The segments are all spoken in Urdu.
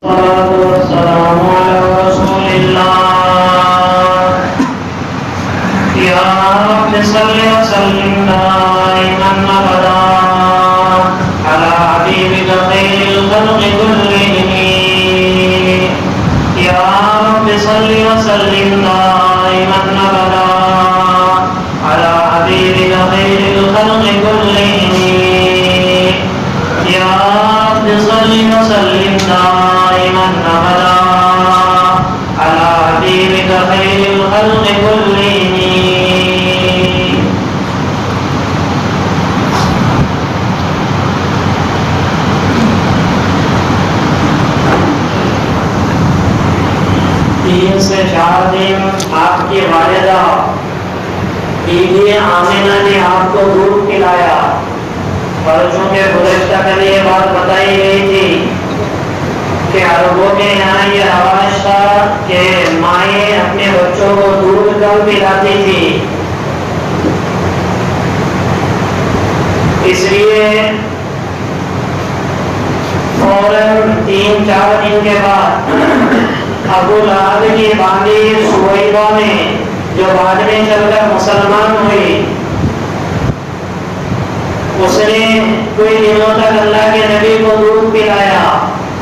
والسلام على رسول الله يا رب صل وسلم دائما ابدا على حبيبك خير الخلق كلهم يا رب صل وسلم دائما ابدا على حبيبك خير الخلق كلهم يا رب صل وسلم دائما ابدا على حبيبك خير الخلق كلهم. تین سے چار دن آپ کی والدہ بیوی آمنہ نے آپ کو دودھ پلایا، اور چونکہ گزشتہ کل یہ بات بتائی گئی تھی کہ عربوں کے یہاں یہ رواج تھا کہ مائیں اپنے بچوں کو دودھ کم پلاتی تھی، اس لیے فوراً 3-4 دن کے بعد ابو لہب کی باندھی سویبہ نے، جو بعد میں چل کر مسلمان ہوئی، اس نے کوئی دنوں تک اللہ کے نبی کو دودھ پلایا،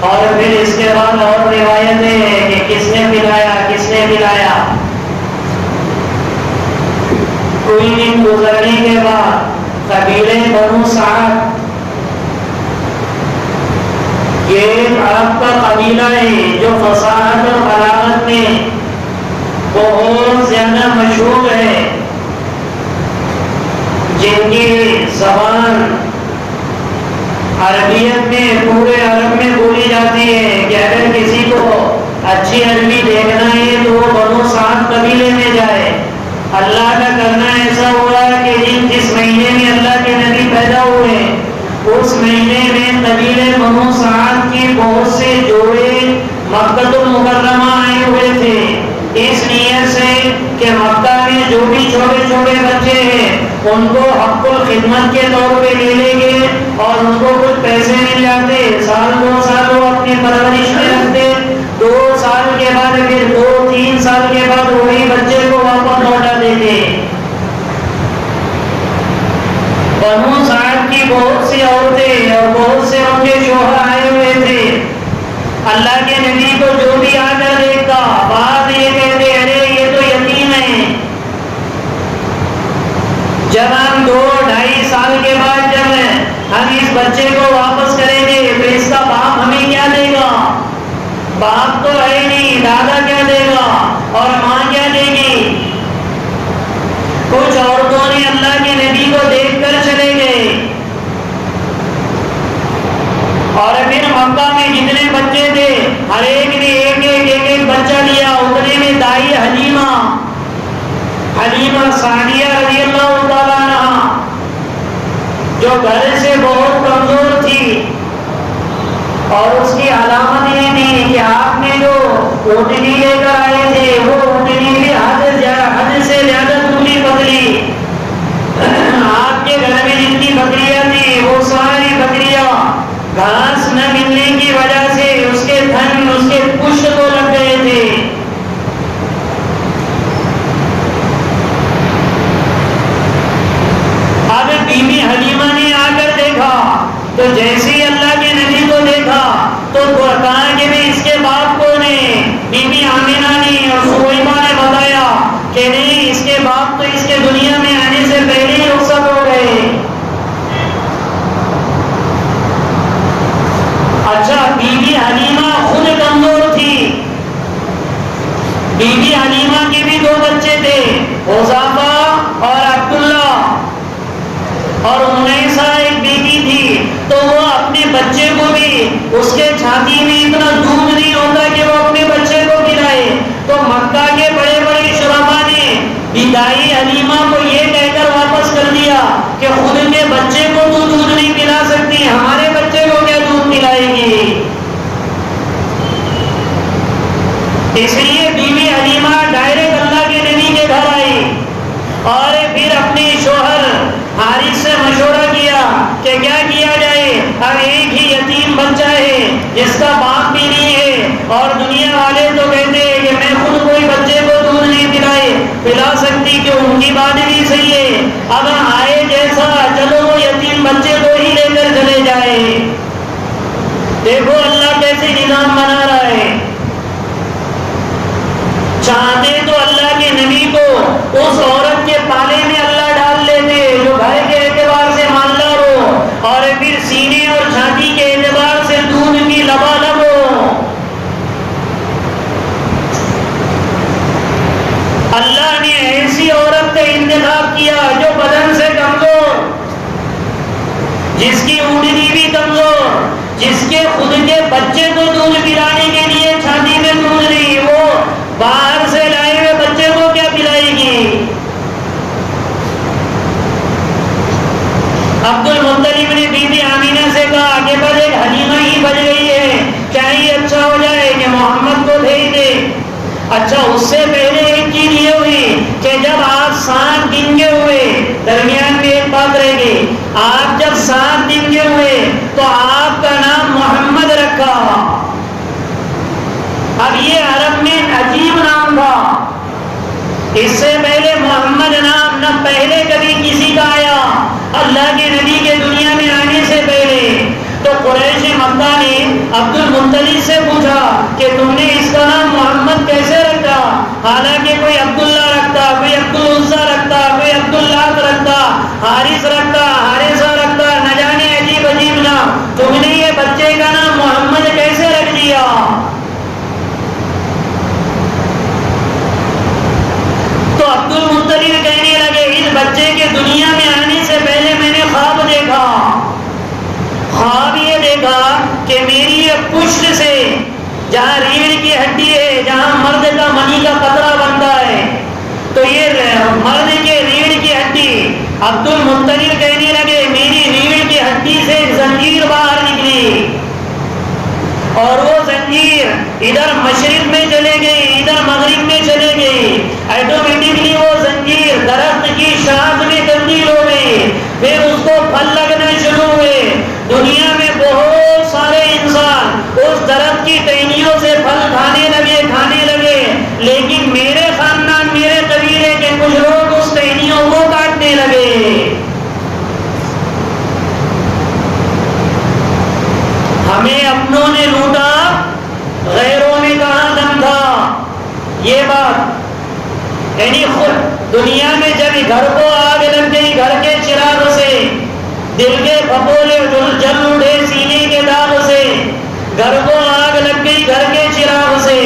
اور پھر اس کے بعد اور روایتیں ہیں کہ کس نے پلایا کس نے پلایا. کوئی دن گزرنے کے بعد قبیلے بنو سعد، یہ عرب کا قبیلہ ہے جو فصاحت اور بلاغت میں بہت زیادہ مشہور ہے، جن کی زبان عربیت میں پورے عرب میں بولی جاتی ہے کہ اگر کسی کو اچھی عربی دیکھنا ہے تو وہ بنو سعد قبیلے میں جائے. اللہ کا کرنا ایسا ہوا کہ جس مہینے میں اللہ کے نبی پیدا ہوئے اس مہینے میں قبیلے بنو سعد کی بہت سے جوڑے مکہ المکرمہ آئے ہوئے تھے، اس نیت سے کہ مکہ میں جو بھی چھوٹے چھوٹے بچے ہیں ان کو حق الخدمت کے طور پہ لے لیں گے اور ان کو کچھ پیسے مل جاتے، سال 2 سال وہ اپنی پرورش میں رکھتے، 2 سال کے بعد پھر 2-3 سال کے بعد وہی بچے کو واپس لوٹا دیتے. بنو سعد کی بہت سی عورتیں اور بہت سے ان کے شوہر آئے ہوئے تھے. اللہ کے نبی کو جو بھی آ کر دیکھتا بعد یہ کہتے ارے یہ تو یتیم ہے. جب ہم 2-2.5 سال کے بعد جب ہم اس بچے کو واپس کریں گے تو اس کا باپ ہمیں کیا دے گا؟ باپ تو ہے نہیں، دادا کیا دے گا اور ماں کیا دے گی؟ کچھ عورتوں نے اللہ کے نبی کو دیکھ کر چلے گئے، اور پھر مکہ میں جتنے بچے تھے ہر ایک نے ایک بچہ لیا. اتنے میں دائی حلیمہ سعدیہ رضی اللہ تعالیٰ عنہ، جو گھر سے بہت کمزور تھی، اور اس کی علامت یہ تھی کہ آپ نے جو اونٹنی لے کر آئے تھے وہ اونٹنی بھی حد سے زیادہ دبلی پتلی. آپ کے گھر میں جتنی بکریاں تھی وہ ساری بکریاں گھاس نہ ملنے کی وجہ سے اس کے تھن اس کے پشت کو لگ گئے تھے. اب بی بی حلیمہ نے آ کر دیکھا تو جیسے ہی اللہ کے نبی کو دیکھا تو کہا کہ اس کے باپ کون ہے؟ بی بی آمنہ نے اور سویبہ نے بتایا کہ نہیں، اس کے باپ تو اس کے دنیا میں آنے سے پہلے ہی رخصت ہو گئے. اچھا، بی بی حلیمہ خود کمزور تھی. بی بی حلیمہ کے بھی 2 بچے تھے، حذیفہ اور عبداللہ، اور انیسہ ایک بیٹی تھی. تو وہ اپنے بچے کو بھی، اس کے چھاتی میں اتنا دودھ نہیں ہوتا کہ وہ اپنے بچے کو پلائے. تو مکہ کے بڑے بڑے شرفاء نے بیدائی حلیمہ کو یہ کہہ کر واپس کر دیا کہ خود کے بچے کو تو دودھ نہیں پلا سکتی، ہمارے بچے کو کیا دودھ پلائے گی؟ اس لیے بی بی حلیمہ ڈائریکٹ اللہ کے نبی کے گھر آئی، اور پھر اپنے شوہر حارث سے مشورہ کیا کہ کیا کیا جائے. اب ایک ہی یتیم بچہ ہے جس کا باپ بھی نہیں ہے، کہ ان کی بات بھی صحیح ہے، اب آئے جیسا چلو وہ یتیم بچے کو ہی لے کر چلے جائے. دیکھو اللہ کیسے نظام بنا رہا ہے. چاہتے تو اللہ کے نبی کو اس عورت کے پالے میں اللہ ڈال لیتے جو گھر کے اعتبار سے مالدار ہو اور پھر سینے اور چھاتی کے اعتبار سے دودھ کی لبالب ہو. اللہ نے ایسی عورت کا انتخاب کیا جو بدن سے کمزور، جس کی اونٹنی بھی کمزور، جس کے خود کے بچے کو دودھ پلانے کے لیے چھاتی میں دودھ نہیں، وہ باہر سے لائے ہوئے بچے کو کیا پلائے گی؟ عبد المطلب نے بی بی آمینہ سے کہا کہ بس ایک حلیمہ ہی بچ گئی ہے، کیا ہی اچھا ہو جائے کہ محمد کو بھیج دے. اچھا اس سے پہلے ایک چیز یہ ہوئی کہ جب آپ 7 دن کے ہوئے، درمیان میں ایک بات رہ گئی، آپ جب 7 دن کے ہوئے تو آپ کا نام محمد رکھا. اب یہ عرب میں عجیب نام تھا، اس سے پہلے محمد نام نہ پہلے کبھی کسی کا آیا اللہ کے نبی کے دنیا میں آنے سے پہلے. تو قریش مکہ نے عبد المطلب سے پوچھا کہ تم نے اس کا نام محمد کیسے رکھا، حالانکہ کوئی عبداللہ رکھتا، کوئی عبدالعزیٰ رکھتا، کوئی عبداللات رکھتا، حارث رکھتا، حارثہ رکھتا، نہ جانے عجیب عجیب نام، تم نے یہ بچے کا نام محمد کیسے رکھ دیا؟ تو عبد المطلب کہنے لگے اس بچے کے دنیا میں آنے سے پہلے میں نے خواب دیکھا. خواب یہ دیکھا کہ میری یہ پشت سے جہاں ریڑھ کی ہڈی ہے، جہاں مرد کا منی کا قطرہ بنتا ہے، تو یہ مرد کے ریڑھ کی ہڈی، عبد المطلب کہنے لگے میری ریڑھ کی ہڈی سے ایک زنجیر باہر نکلی اور وہ زنجیر ادھر مشرق میں چلے گئی، ادھر مغرب میں چلے گئی. آٹومیٹکلی وہ زنجیر درخت کی شاخ میں تبدیل ہو گئی، پھر اس کو پھل لگنا شروع ہوئے. دنیا میں بہت سارے انسان اس درخت کی ٹہنیوں سے پھل کھانے لگے، لیکن میرے خاندان، میرے قبیلے کے کچھ لوگ اس ٹہنیوں کو کاٹنے لگے. ہمیں اپنوں نے لوٹا، غیروں میں کہاں دم تھا. یہ بات یعنی خود دنیا میں جب گھر کو آگ لگ گئی، گھر کے چراغ سے، دل کے پھپولے جل اٹھے سینے کے داغ سے، گھر کو آگ لگ گئی گھر کے چراغ سے.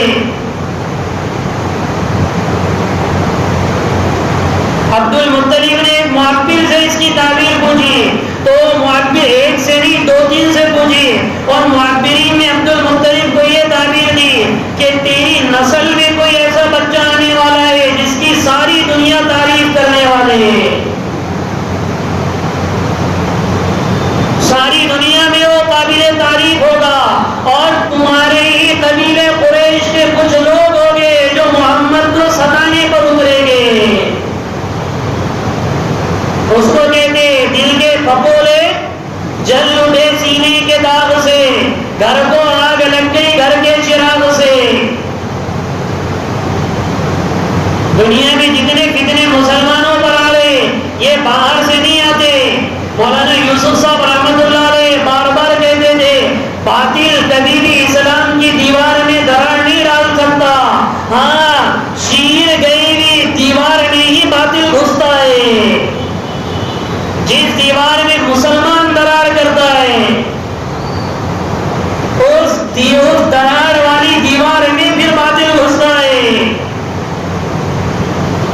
عبد المطلب نے ایک معبر سے اس کی تعبیر پوچھی، تو معبر ایک سے نہیں 2-3 سے پوچھی، اور معبرین نے عبد المطلب کو یہ تعبیر دی کہ تیری نسل میں کوئی ایسا بچہ آنے والا ہے جس کی ساری دنیا تعریف کرنے والے ہیں، ساری دنیا میں وہ قابل تعریف ہوگا. اور تمہارے ہی قبیلے قریش کے کچھ لوگ ہوں گے جو محمد کو ستانے پر اتریں گے. اس کو کہتے دل کے پھپولے جل اٹھے سینے کے داغ سے، گھر کو آگ لگ گئی گھر کے چراغ سے. دنیا میں جتنے فتنے مسلمانوں پر آ رہے یہ باہر سے نہیں آتے. مولانا یوسف صاحب رحمۃ اللہ علیہ بار بار کہتے تھے باطل کبھی بھی اسلام کی دیوار میں درار نہیں ڈال سکتا، ہاں چیر گئی بھی دیوار میں ہی باطل گھستا ہے. جس دیوار میں مسلمان درار کرتا ہے اس درار والی دیوار میں پھر باطل گھستا ہے.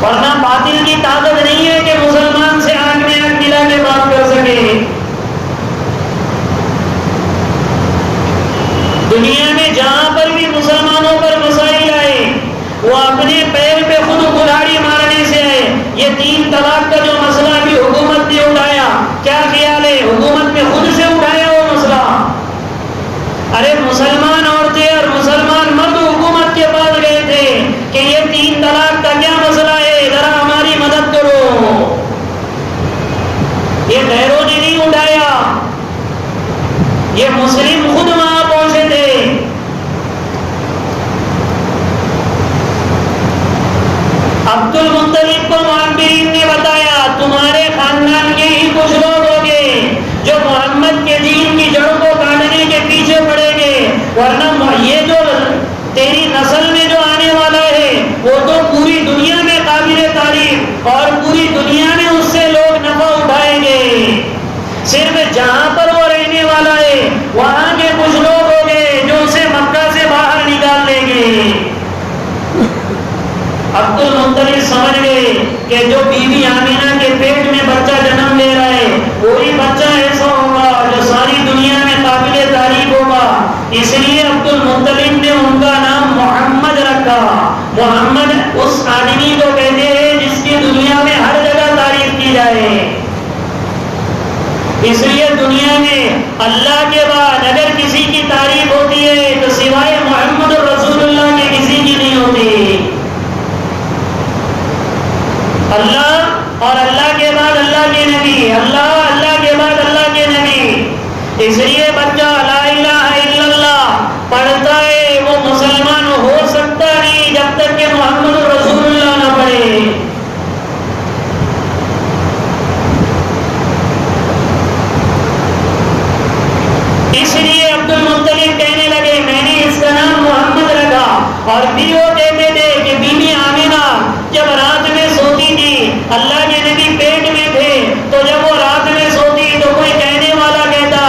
ورنہ باطل کی طاقت نہیں ہے کہ مسلمان سے آنکھ میں آنکھ ملا کے بات کر سکے. دنیا میں جہاں پر بھی مسلمانوں پر مسائل آئے وہ اپنے پیر پہ خود کلاڑی مارنے سے آئے. یہ 3 طلاق کا جو مسئلہ بھی حکومت نے اٹھایا، کیا اور پوری دنیا میں اس سے لوگ نفع اٹھائیں گے. صرف جہاں پر وہ رہنے والا ہے وہاں کے کچھ لوگ ہوں گے جو اسے مکہ سے باہر نکال دیں گے. عبد المطلب سمجھ گئے کہ جو بیوی آمینہ کے پیٹ میں بچہ جنم لے رہا ہے وہی بچہ ایسا ہوگا جو ساری دنیا میں قابل تعریف ہوگا. اس لیے عبد المطلب نے ان کا نام محمد رکھا. محمد اس آدمی کو کہتے ہیں جس کی دنیا میں ہر جگہ تعریف کی جائے. اس لیے دنیا میں اللہ کے بعد اگر کسی کی تعریف ہوتی ہے تو سوائے محمد رسول اللہ کے کسی کی نہیں ہوتی. اللہ اور اللہ کے بعد اللہ کے نبی, اللہ کے بعد اللہ کے نبی. اس لیے بچہ لا الہ الا اللہ پڑھتا ہے وہ مسلمان ہو سکتا نہیں جب تک کہ محمد رسول اللہ نہ پڑھے. اس لیے عبد المطلب کہنے لگے میں نے اس کا نام محمد رکھا. اور بھی وہ کہتے تھے کہ بیوی آمینہ جب رات میں سوتی تھی اللہ کے نبی پیٹ میں تھے تو جب وہ رات میں سوتی تو کوئی کہنے والا کہتا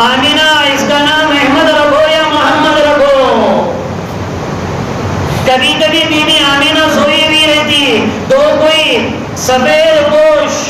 آمینہ اس کا نام احمد رکھو یا محمد رکھو. کبھی کبھی بیوی آمینہ سوئی بھی رہتی تو کوئی سفید پوش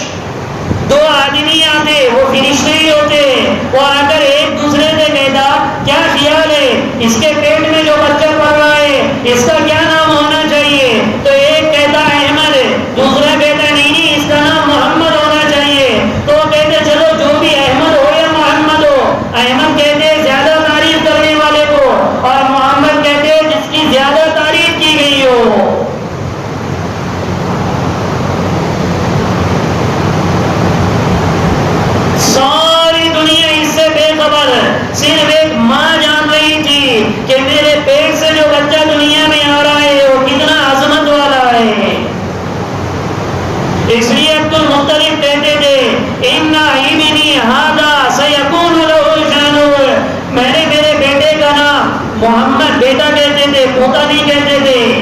دو آدمی آتے وہ فرشتے ہی ہوتے وہ آ کر ایک دوسرے سے کہتا کیا خیال ہے اس کے پیٹ میں جو بچہ پڑ رہا ہے اس کا کیا نام ہونا چاہیے. تو ایک کہتا احمد, دوسرا کہتا نہیں اس کا نام محمد ہونا چاہیے. تو کہتے چلو جو بھی احمد ہو یا محمد ہو. احمد کہتے زیادہ تعریف کرنے والے کو اور محمد کہتے جس کی زیادہ تعریف کی گئی ہو. ساری دنیا اس سے بے خبر, صرف ایک ماں جان رہی تھی کہ میرے پیٹ سے جو بچہ دنیا میں آ رہا ہے وہ کتنا عظمت والا ہے. اس لیے عبد المطلب کہتے تھے ان ابنی ھذا سیکون لہ شان. میں نے میرے بیٹے کا نام محمد بیٹا کہتے تھے, پوتا نہیں کہتے تھے.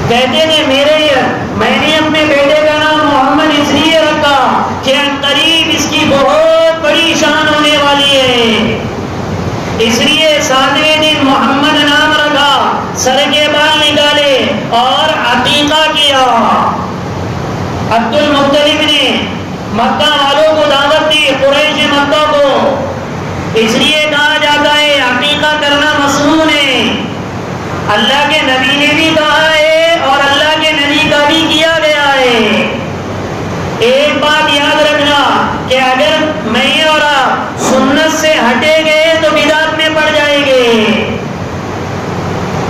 کہتے تھے میں نے اپنے بیٹے کا نام محمد اس لیے رکھا کہ قریب اس کی بہت بڑی شان ہونے والی ہے. اس لیے 7ویں دن محمد نام رکھا, سر کے بال نکالے اور عقیقہ کیا. عبد المطلب نے مکہ والوں کو دعوت دی, قریش مکہ کو. اس لیے کہا جاتا ہے عقیقہ کرنا مسنون ہے. اللہ کے نبی نے بھی کہا ہے اور اللہ کے نبی کا بھی کیا گیا ہے. ایک بات یاد رکھنا کہ اگر میں اور آپ سنت سے ہٹے گئے تو بدعت میں پڑ جائیں گے.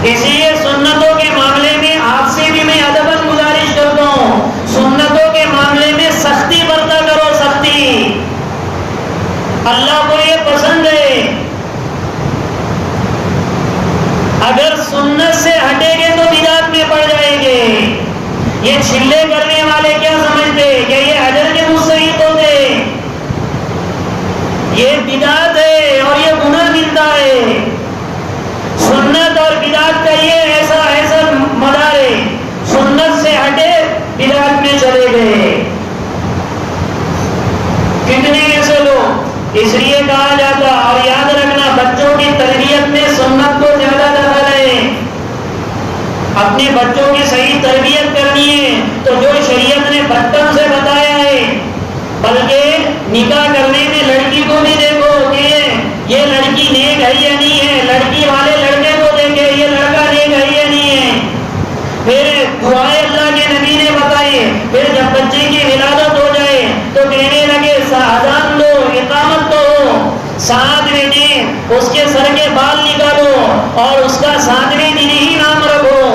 اس لیے سنتوں کے معاملے میں آپ سے بھی میں ادباً گزارش کرتا ہوں, سنتوں کے معاملے میں سختی برتا کرو, سختی. اللہ کو یہ پسند ہے. اگر سنت سے ہٹیں گے تو بدعت میں پڑ جائیں گے. یہ چھلے کرنے والے کیا سمجھتے کہ یہ اجر کے مستحق ہوتے؟ یہ بدعت ہے اور یہ گناہ ملتا ہے. سنت اور بدعت کا یہ ایسا مدار ہے, سنت سے ہٹے بدعت میں چلے گئے. کتنے ایسے لوگ. اس لیے کہا جاتا اور یاد رکھنا بچوں کی تربیت میں سنت کو زیادہ دخل ہے. اپنے بچوں کی صحیح تربیت کرنی ہے تو جو شریعت نے بچپن سے بتایا ہے, بلکہ نکاح کرنے میں لڑکی کو بھی دیکھو کہ یہ لڑکی نیک ہے یا نہیں ہے, لڑکی والے لڑکے کو دیکھے یہ لڑکا نیک ہے یا نہیں ہے. پھر دعائیں اللہ کے نبی نے بتائی. پھر جب بچے کی ولادت ہو جائے تو کہنے لگے اذان دو, اقامت دو, 7ویں دن اس کے سر کے بال نکالو اور اس کا 7ویں دن ہی نام رکھو.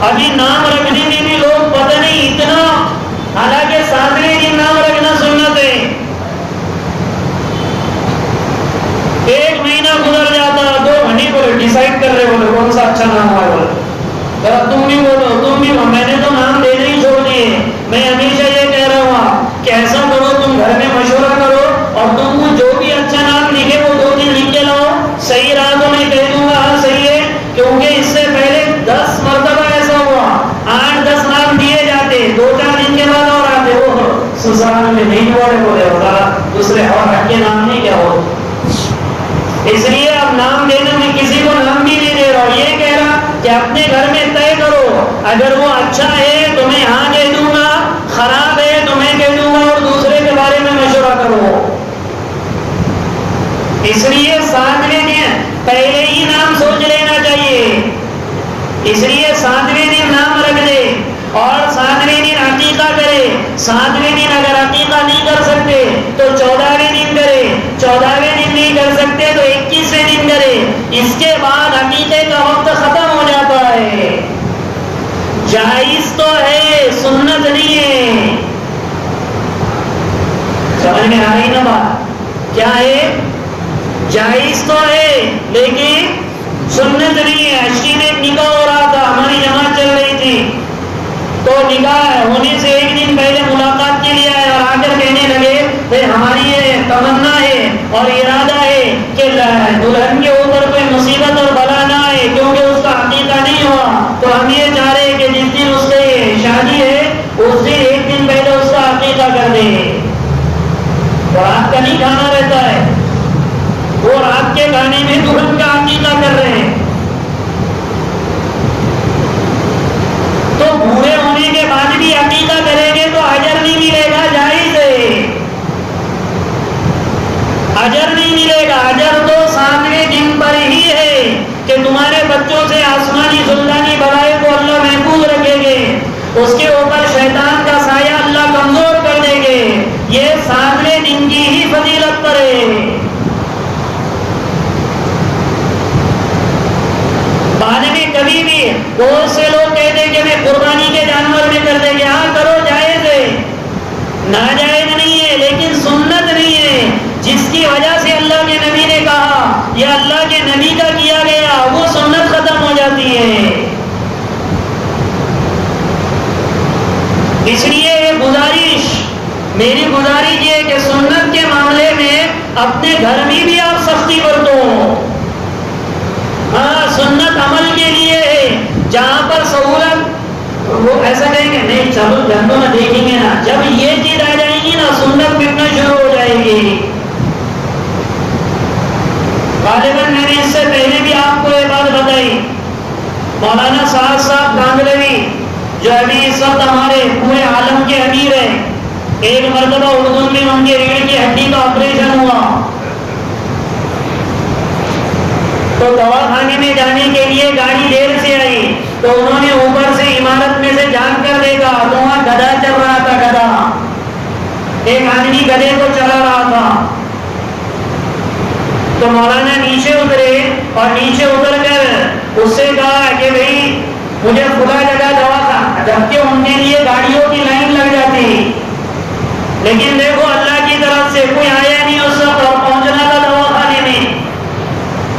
ابھی نام رکھنے میں بھی لوگ پتہ نہیں اتنا, حالانکہ 7ویں دن نام رکھنا سنت ہے. 1 مہینہ گزر جاتا, 2 گھنٹے کو ڈیسائیڈ کر رہے بولے کون سا اچھا نام ہے. بولے تم بھی بولو, تم بھی. میں نے تو نام دینے ہی چھوڑ دیے. میں ہمیشہ یہ کہہ رہا ہوں کہ ایسا کرو, تم گھر میں مشورہ کرو اور تم کو جو بھی اچھا نام لکھے وہ 2 دن لکھ کے لاؤ. صحیح رہا تو میں کہہ دوں گا ہاں صحیح ہے, کیونکہ اس سے پہلے 10 مرتبہ ایسا ہوا, 8-10 نام کہ اپنے گھر میں طے کرو، اگر وہ اچھا ہے تو میں ہاں کہہ دوں گا، خراب ہے تو میں کہہ دوں گا، اور دوسرے کے بارے میں مشورہ کرو۔ اس لیے 7ویں دن پہلے ہی نام سوچ لینا چاہیے، اس لیے 7ویں دن نام رکھ دے اور 7ویں دن عقیقہ کرے۔ 7ویں دن اگر عقیقہ نہیں کر سکتے تو 14ویں دن کرے، 14ویں دن نہیں کر سکتے تو 21ویں دن کرے۔ اس کے بعد عقیقے کا وقت ختم ہو جاتا ہے۔ جائز تو ہے، سنت نہیں ہے۔ سمجھ میں آ رہی نا بات؟ کیا ہے؟ جائز تو ہے لیکن سنت نہیں ہے۔ اشکی میں ایک نکاح ہو رہا تھا، ہماری جماعت چل رہی تھی، تو نکاح ہونے سے ایک دن پہلے ملاقات کے لیے آئے اور آ کر کہنے لگے کہ ہماری یہ تمنا ہے اور ارادہ ہے کہ دلہن کے اوپر کوئی مصیبت اور بلا نہ آئے کیونکہ اس کا عقیقہ نہیں ہوا، تو ہم یہ چاہ رہے ہیں کہ جس دن اس کی شادی ہے اس دن ایک دن پہلے اس کا عقیقہ کر دیں۔ رات کا نہیں کھانا رہتا ہے، وہ رات کے کھانے میں دلہن کا عقیقہ کر رہے ہیں۔ تو بوڑھے ہونے کے بعد بھی عقیقہ کریں گے تو اجر نہیں ملے گا، جائز ہے، اجر نہیں ملے گا۔ اجر تو 7ویں دن پر ہی ہے کہ تمہارے بچوں سے آسمانی سلطانی بلائے کو اللہ محفوظ رکھیں گے، اس کے اوپر شیطان کا سایہ اللہ کمزور کر دیں گے۔ یہ 7ویں دن کی ہی فضیلت پر ہے۔ بعد میں کبھی بھی بہت سے لوگ کہتے ہیں کہ میں قربانی کے جانور میں کر دیں گے، ہاں کرو، جائز ہے، ناجائز نہیں ہے لیکن سنت نہیں ہے۔ جس کی وجہ سے اللہ کے نبی نے کہا یہ اللہ کے نبی کا کیا گیا، وہ سنت ختم ہو جاتی ہے۔ اس لیے یہ گزارش، میری گزارش یہ کہ سنت کے معاملے میں اپنے گھر میں بھی آپ سختی برتو۔ ہاں، سنت عمل کے لیے ہے، جہاں پر سہولت، وہ ایسا کہیں گے نہیں چلو جنتوں میں دیکھیں گے نا، جب یہ چیز آ جائے گی نا سنت مٹنا شروع ہو جائے گی۔ غالباً میں نے اس سے پہلے بھی آپ کو یہ بات بتائی، مولانا سعد صاحب گاندھلوی جو ابھی اس وقت ہمارے پورے عالم کے امیر ہیں، ایک مرتبہ اردن میں ان کے ریڑھ کی ہڈی کا آپریشن ہوا، تو دواخانے میں جانے کے لیے گاڑی دیر سے آئی، تو انہوں نے اوپر سے عمارت میں سے جان کر دیکھا تو وہاں گدھا چل رہا تھا، گدھا، ایک آدمی گدھے کو چلا رہا تھا۔ تو مولانا نیچے اترے اور نیچے اتر کر اس سے کہا کہ بھائی مجھے خدا جگہ دواخانہ، جبکہ ان کے لیے گاڑیوں کی لائن لگ جاتی، لیکن دیکھو اللہ کی طرف سے کوئی آیا نہیں اس وقت اور پہنچنا تھا دواخانے میں۔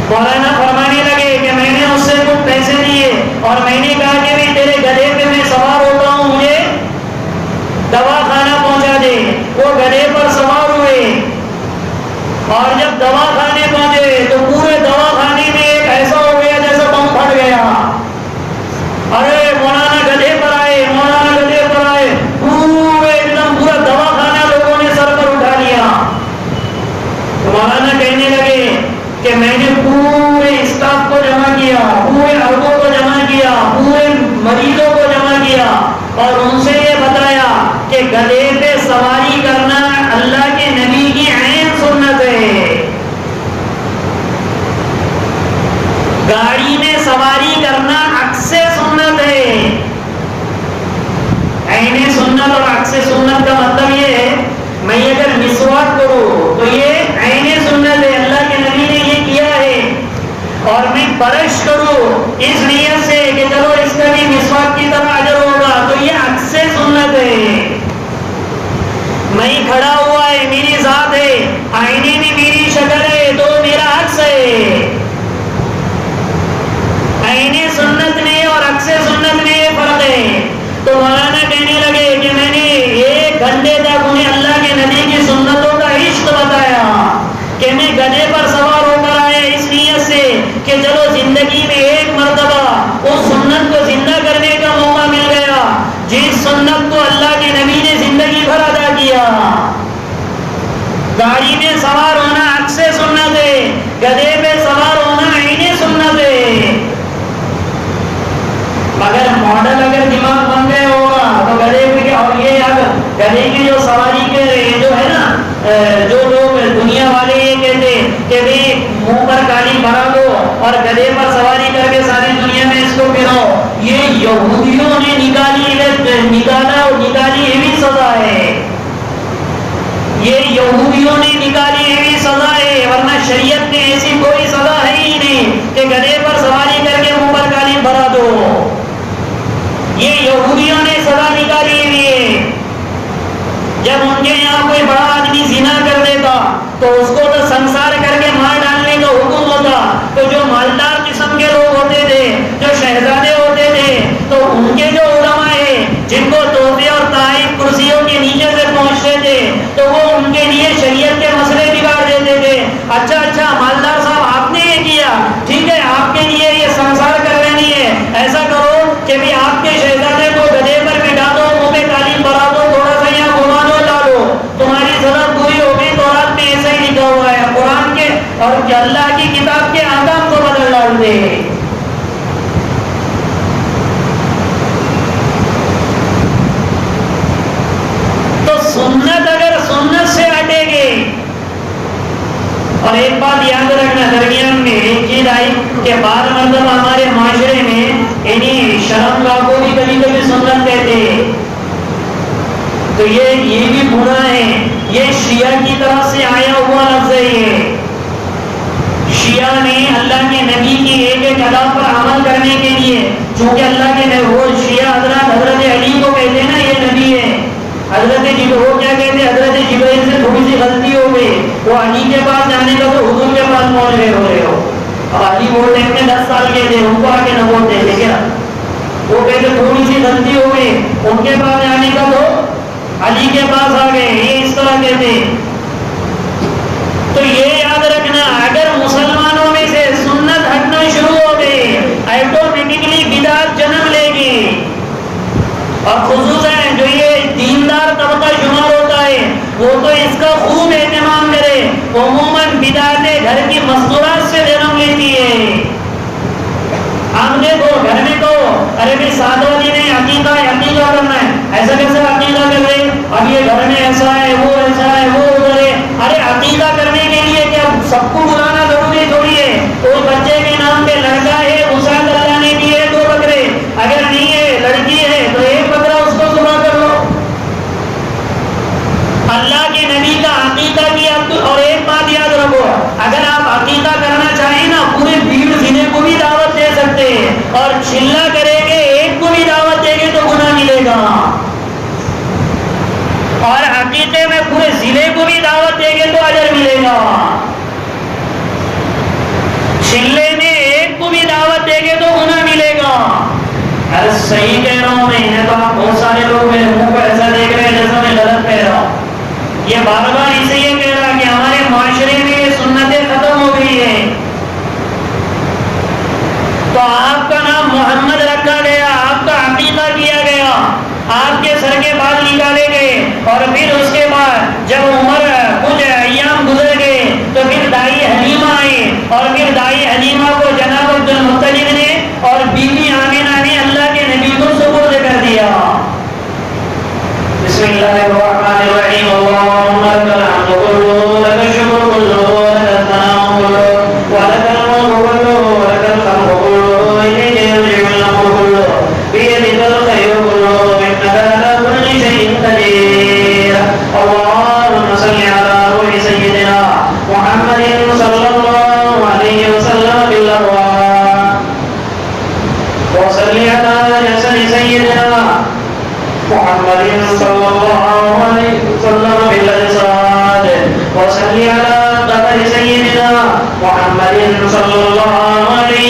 مولانا فرمانے لگے کہ میں نے اس سے کچھ پیسے دیے اور میں نے کہا کہ بھی تیرے گدھے پہ میں سوار ہوتا ہوں، مجھے دواخانہ پہنچا دے۔ وہ گدھے پر سوار ہوئے اور جب دواخانے پہنچے تو پورے دواخانے میں ایک ایسا ہو گیا جیسا بم پھٹ گیا۔ ارے مولانا گدھے پر آئے، مولانا گدھے پر آئے، پورے ایک دم پورا دواخانہ لوگوں نے سر پر اٹھا لیا۔ مولانا کہنے لگے کہ میں نے پورے اسٹاف کو جمع کیا، پورے اربوں کو جمع کیا، پورے مریضوں کو جمع کیا اور ان سے یہ بتایا کہ گدھے پہ سواری کرنا اللہ کے نبی کی عین سنت ہے، گاڑی میں سواری کرنا عکس سنت ہے۔ عین سنت اور عکس سنت کا مطلب یہ ہے میں اگر مسواک کروں تو یہ عین سنت ہے، اللہ کے نبی نے یہ کیا ہے، اور میں برش کروں اس نیت سے کہ چلو اس کا بھی مسواک کی طرح اجر ہوگا تو یہ عکس سنت ہے۔ میں کھڑا ہوا ہے، میری ذات ہے، آئینے میں میری شکل ہے تو میرا عکس ہے۔ عین سنت میں اور عکس سنت میں یہ فرق ہے۔ تو مولانا کہنے لگے کہ میں نے 1 گھنٹے تک انہیں اللہ کے نبی کی سنتوں کا عشق بتایا کہ میں گدھے پر سوار ہو کر آیا اس نیت سے کہ چلو زندگی میں ایک مرتبہ اس سنت کو زندہ کرنے کا موقع مل گیا جس سنت کو اللہ کے نبی نے زندگی بھر ادا کیا۔ گاڑی میں سوار ہونا عکس سنت ہے، گدھے پہ سوار ہونا عین سنت ہے۔ اور گدھے پر سواری کر کے ساری دنیا میں اس کو پھراؤ. یہ یہودیوں نے نکالی ہوئی سزا ہے. یہ یہودیوں نے نکالی ہوئی سزا ہے، ورنہ شریعت میں ایسی کوئی سزا ہے ہی نہیں کہ گدھے پر سواری کر کے منہ پر قالین بھرا دو. یہ یہودیوں نے سزا نکالی ہوئی ہے. جب ان کے یہاں کوئی بڑا آدمی زنا کر دیتا تو اس کو تو سنسار کر کے مار ڈالنے کا حکم ہوتا. تو جو مالدار قسم کے لوگ ہوتے تھے، جو شہزادے ہوتے تھے، تو ان کے جو علماء ہیں جن کو طوطے اور تائب کرسیوں کے نیچے سے پہنچتے تھے، تو وہ ان کے لیے شریعت کے مسئلے بگاڑ دیتے تھے. اچھا مالدار صاحب آپ نے یہ کیا، ٹھیک ہے آپ کے لیے یہ سنسار کر لینی ہے. ایسا کرو کہ بھی آپ کے شہزادے کو گدھے پر بٹھا دو، منہ پہ قالین بھرا دو، تھوڑا سا یہاں گھما دو، ڈالو، تمہاری سزا پوری ہو گئی. تورات میں ایسا ہی لکھا ہوا ہے. قرآن کے اور اللہ کی کتاب کے احکام کو بدل ڈالتے ہیں. تو سنت اگر سنت سے ہٹے گے. اور ایک بات یاد رکھنا، درمیان میں ایک چیز آئی کہ بعض مرتبہ ہمارے معاشرے میں انہیں شرمگاہ کو بھی کبھی کبھی سنت کہتے ہیں. تو یہ بھی برا ہے. یہ شیعہ کی طرف سے آیا ہوا لفظ ہے. یہ شیعہ نے اللہ کے نبی کی ایک ایک ادا پر عمل کرنے کے لیے، چونکہ اللہ کے وہ شیعہ حضرت علی کو کہتے ہیں نا یہ نبی ہے. وہ کیا کہتے ہیں، حضرت جبرائیل سے تھوڑی سی غلطی ہو گئی، وہ علی کے پاس جانے کا تو حضور کے پاس پہنچ گئے ہو رہے ہو. اب علی وہ ٹائم میں 10 سال کے تھے، ان کو آگے نہ بولتے تھے کیا. وہ کہتے تھوڑی سی غلطی ہو گئی، ان کے پاس جانے کا تو علی کے پاس آ گئے، یہ اس طرح کہتے. تو یہ یاد رکھنا، اگر مسلمانوں میں سے سنت ہٹنا شروع ہو گئی، آٹومیٹکلی بدعت جنم لے گی. اور خصوصاً جو یہ دیندار طبقہ شمار ہوتا ہے وہ تو اس کا خوب اہتمام کرے. عموماً بدعتیں گھر کی مستورات سے جنم لیتی ہے. ہم دیکھو گھر میں تو ارے بھائی سات والی نے عقیدہ کرنا ہے، ایسا کیسا عقیدہ کر رہے، اب یہ گھر میں ایسا ہے، وہ ایسا ہے، وہ ادھر ہے. ارے عقیدہ کرنے کے لیے کیا سب کو بلانا ضروری تھوڑی ہے. کوئی بچے کے نام پہ لڑکا ہے، مساعد اللہ نے دیے 2 بکرے، اگر نہیں ہے لڑکی ہے تو 1 بکرا اس کو ذبح کر لو. اللہ کے نبی کا عقیدہ کیا. اور ایک بات یاد رکھو، اگر آپ عقیدہ کرنا چاہیں نا، پورے بھیڑ ضلع کو بھی دعوت دے سکتے ہیں، اور چلا کریں گے ایک کو بھی دعوت دیں گے تو گناہ ملے گا. اور عقیدے میں پورے ضلع کو بھی دعوت دیں گے تو اجر ملے گا. چلے میں ایک کو بھی دعوت دیں گے تو گناہ ملے گا. ارے صحیح کہہ رہا ہوں میں، تو آپ بہت سارے لوگ میرے منہ کو ایسا دیکھ رہے ہیں جیسا میں غلط کہہ رہا ہوں. یہ بار بار اسے یہ کہہ رہا کہ ہمارے معاشرے میں یہ سنتیں ختم ہو گئی ہیں. تو آپ کا نام محمد رکھا گیا، آپ کا عقیدہ کیا گیا، آپ کے سر کے بال نکالے گئے، اور پھر اس کے بعد جب عمر کچھ ایام گزر گئے تو پھر دائی حلیمہ آئی، اور پھر دائی حلیمہ کو جناب عبد المطلب نے اور بیوی آمینہ نے اللہ کے نبی کو سپرد کر دیا. بسم اللہ الرحمن الرحیم. اللہم لک الحمد کلہ لک الشکر کلہ لک الثناء کلہ ولک الملک کلہ ولک الحمد کلہ الیک یرجع الامر کلہ بیدک الخیر کلہ انک علی کل شیء قدیر. اللہم صل علی روح سیدنا محمد صلی اللہ علیہ وسلم بالارواح وصل علی جسد سیدنا محمد صلی اللہ علیہ وسلم بالاجساد وصل علی قبر سیدنا محمد صلی اللہ علیہ